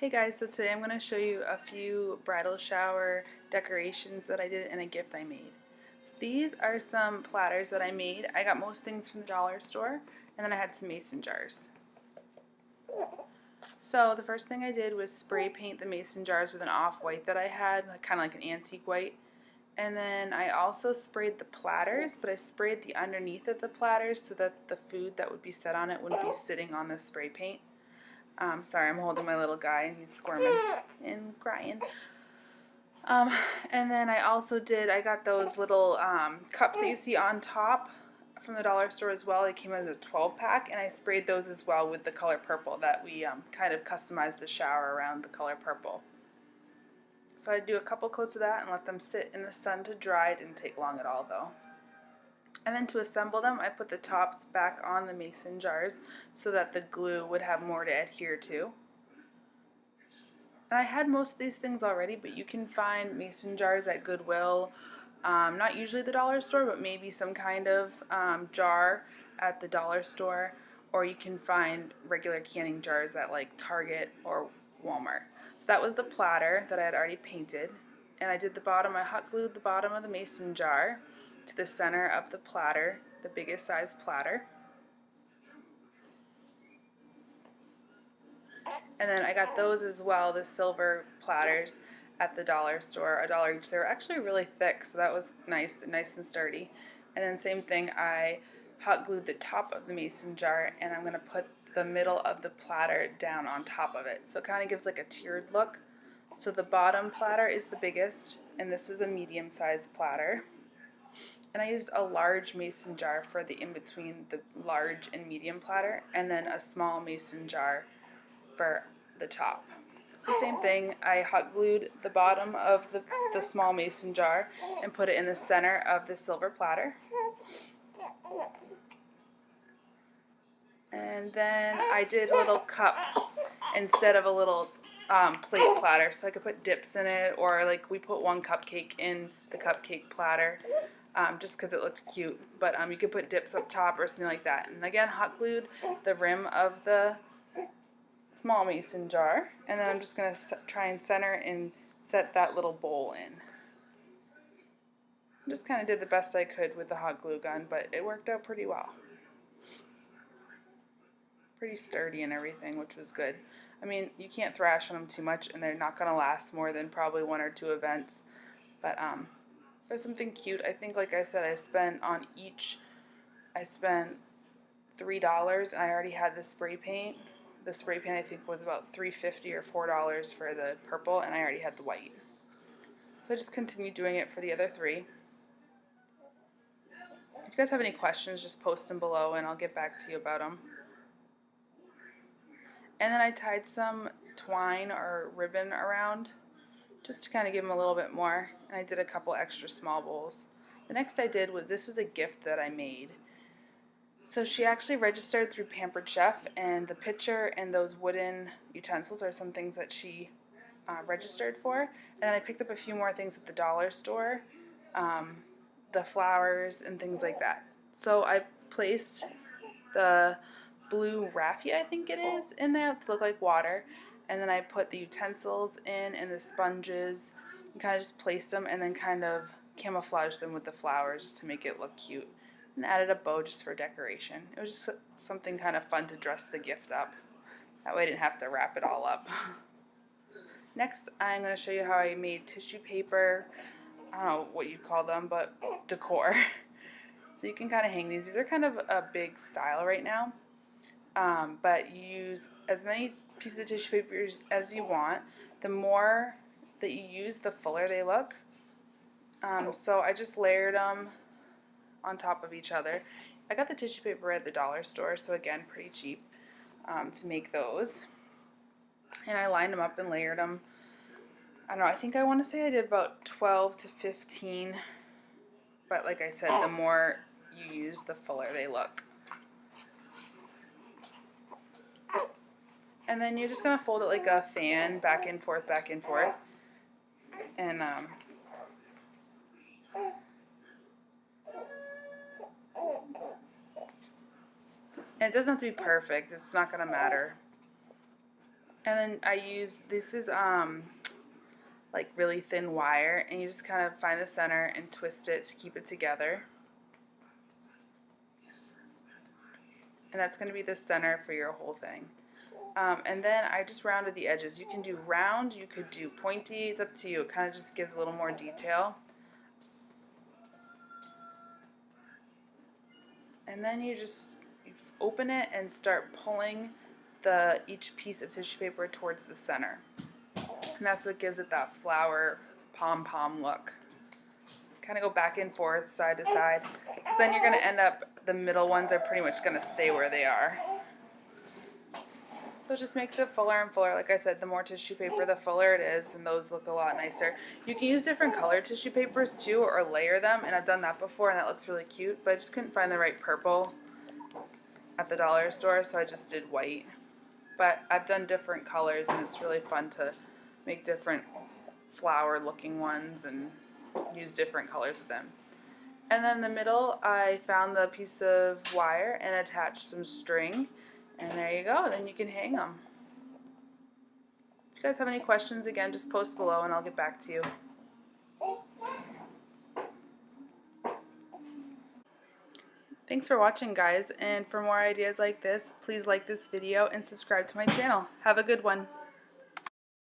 Hey guys, so today I'm going to show you a few bridal shower decorations that I did and a gift I made. So these are some platters that I made. I got most things from the dollar store, and then I had some mason jars. So the first thing I did was spray paint the mason jars with an off-white that I had, kind of like an antique white. And then I also sprayed the platters, but I sprayed the underneath of the platters so that the food that would be set on it wouldn't be sitting on the spray paint. Sorry, I'm holding my little guy and he's squirming and crying. And then I got those little cups that you see on top from the dollar store as well. They came as a 12-pack, and I sprayed those as well with the color purple that we kind of customized the shower around the color purple. So I'd do a couple coats of that and let them sit in the sun to dry. It didn't take long at all though. And then to assemble them, I put the tops back on the mason jars so that the glue would have more to adhere to. And I had most of these things already, but you can find mason jars at Goodwill. Not usually the dollar store, but maybe some kind of jar at the dollar store. Or you can find regular canning jars at like Target or Walmart. So that was the platter that I had already painted. And I did the bottom, I hot glued the bottom of the mason jar to the center of the platter, the biggest size platter. And then I got those as well, the silver platters at the dollar store, $1 each. They were actually really thick, so that was nice and sturdy. And then same thing, I hot glued the top of the mason jar, and I'm going to put the middle of the platter down on top of it. So it kind of gives like a tiered look. So the bottom platter is the biggest, and this is a medium-sized platter. And I used a large mason jar for the in-between the large and medium platter, and then a small mason jar for the top. So same thing, I hot glued the bottom of the small mason jar and put it in the center of the silver platter. And then I did a little cup instead of a little plate platter, so I could put dips in it, or like we put one cupcake in the cupcake platter. Just because it looked cute, but you could put dips up top or something like that. And again, hot glued the rim of the small mason jar, and then I'm just going to try and center and set that little bowl in. Just kind of did the best I could with the hot glue gun, but it worked out pretty well. Pretty sturdy and everything, which was good. I mean, you can't thrash on them too much, and they're not going to last more than probably 1 or 2 events, but for something cute, I think, like I said, I spent $3, and I already had the spray paint. The spray paint, I think, was about $3.50 or $4 for the purple, and I already had the white. So I just continued doing it for the other 3. If you guys have any questions, just post them below, and I'll get back to you about them. And then I tied some twine or ribbon around, just to kind of give them a little bit more, and I did a couple extra small bowls. The next I did was, this was a gift that I made. So she actually registered through Pampered Chef, and the pitcher and those wooden utensils are some things that she registered for. And then I picked up a few more things at the dollar store, the flowers and things like that. So I placed the blue raffia, I think it is, in there to look like water. And then I put the utensils in and the sponges and kind of just placed them and then kind of camouflaged them with the flowers to make it look cute. And added a bow just for decoration. It was just something kind of fun to dress the gift up. That way I didn't have to wrap it all up. Next, I'm going to show you how I made tissue paper, I don't know what you call them, but decor. So you can kind of hang these. These are kind of a big style right now. But you use as many pieces of tissue paper as you want. The more that you use, the fuller they look. So I just layered them on top of each other. I got the tissue paper at the dollar store, so again, pretty cheap to make those. And I lined them up and layered them. I don't know, I think I want to say I did about 12 to 15, but like I said, the more you use, the fuller they look. And then you're just going to fold it like a fan, back and forth, and it doesn't have to be perfect, it's not going to matter. And then I use, this is like really thin wire, and you just kind of find the center and twist it to keep it together. And that's going to be the center for your whole thing. And then I just rounded the edges. You can do round, you could do pointy, it's up to you. It kind of just gives a little more detail. And then you open it and start pulling each piece of tissue paper towards the center. And that's what gives it that flower pom-pom look. Kind of go back and forth, side to side. So then you're going to end up, the middle ones are pretty much going to stay where they are. So it just makes it fuller and fuller. Like I said, the more tissue paper, the fuller it is, and those look a lot nicer. You can use different colored tissue papers too, or layer them, and I've done that before, and that looks really cute, but I just couldn't find the right purple at the dollar store, so I just did white. But I've done different colors, and it's really fun to make different flower looking ones and use different colors with them. And then in the middle, I found the piece of wire and attached some string. And there you go, then you can hang them. If you guys have any questions, again, just post below and I'll get back to you. Thanks for watching, guys, and for more ideas like this, please like this video and subscribe to my channel. Have a good one.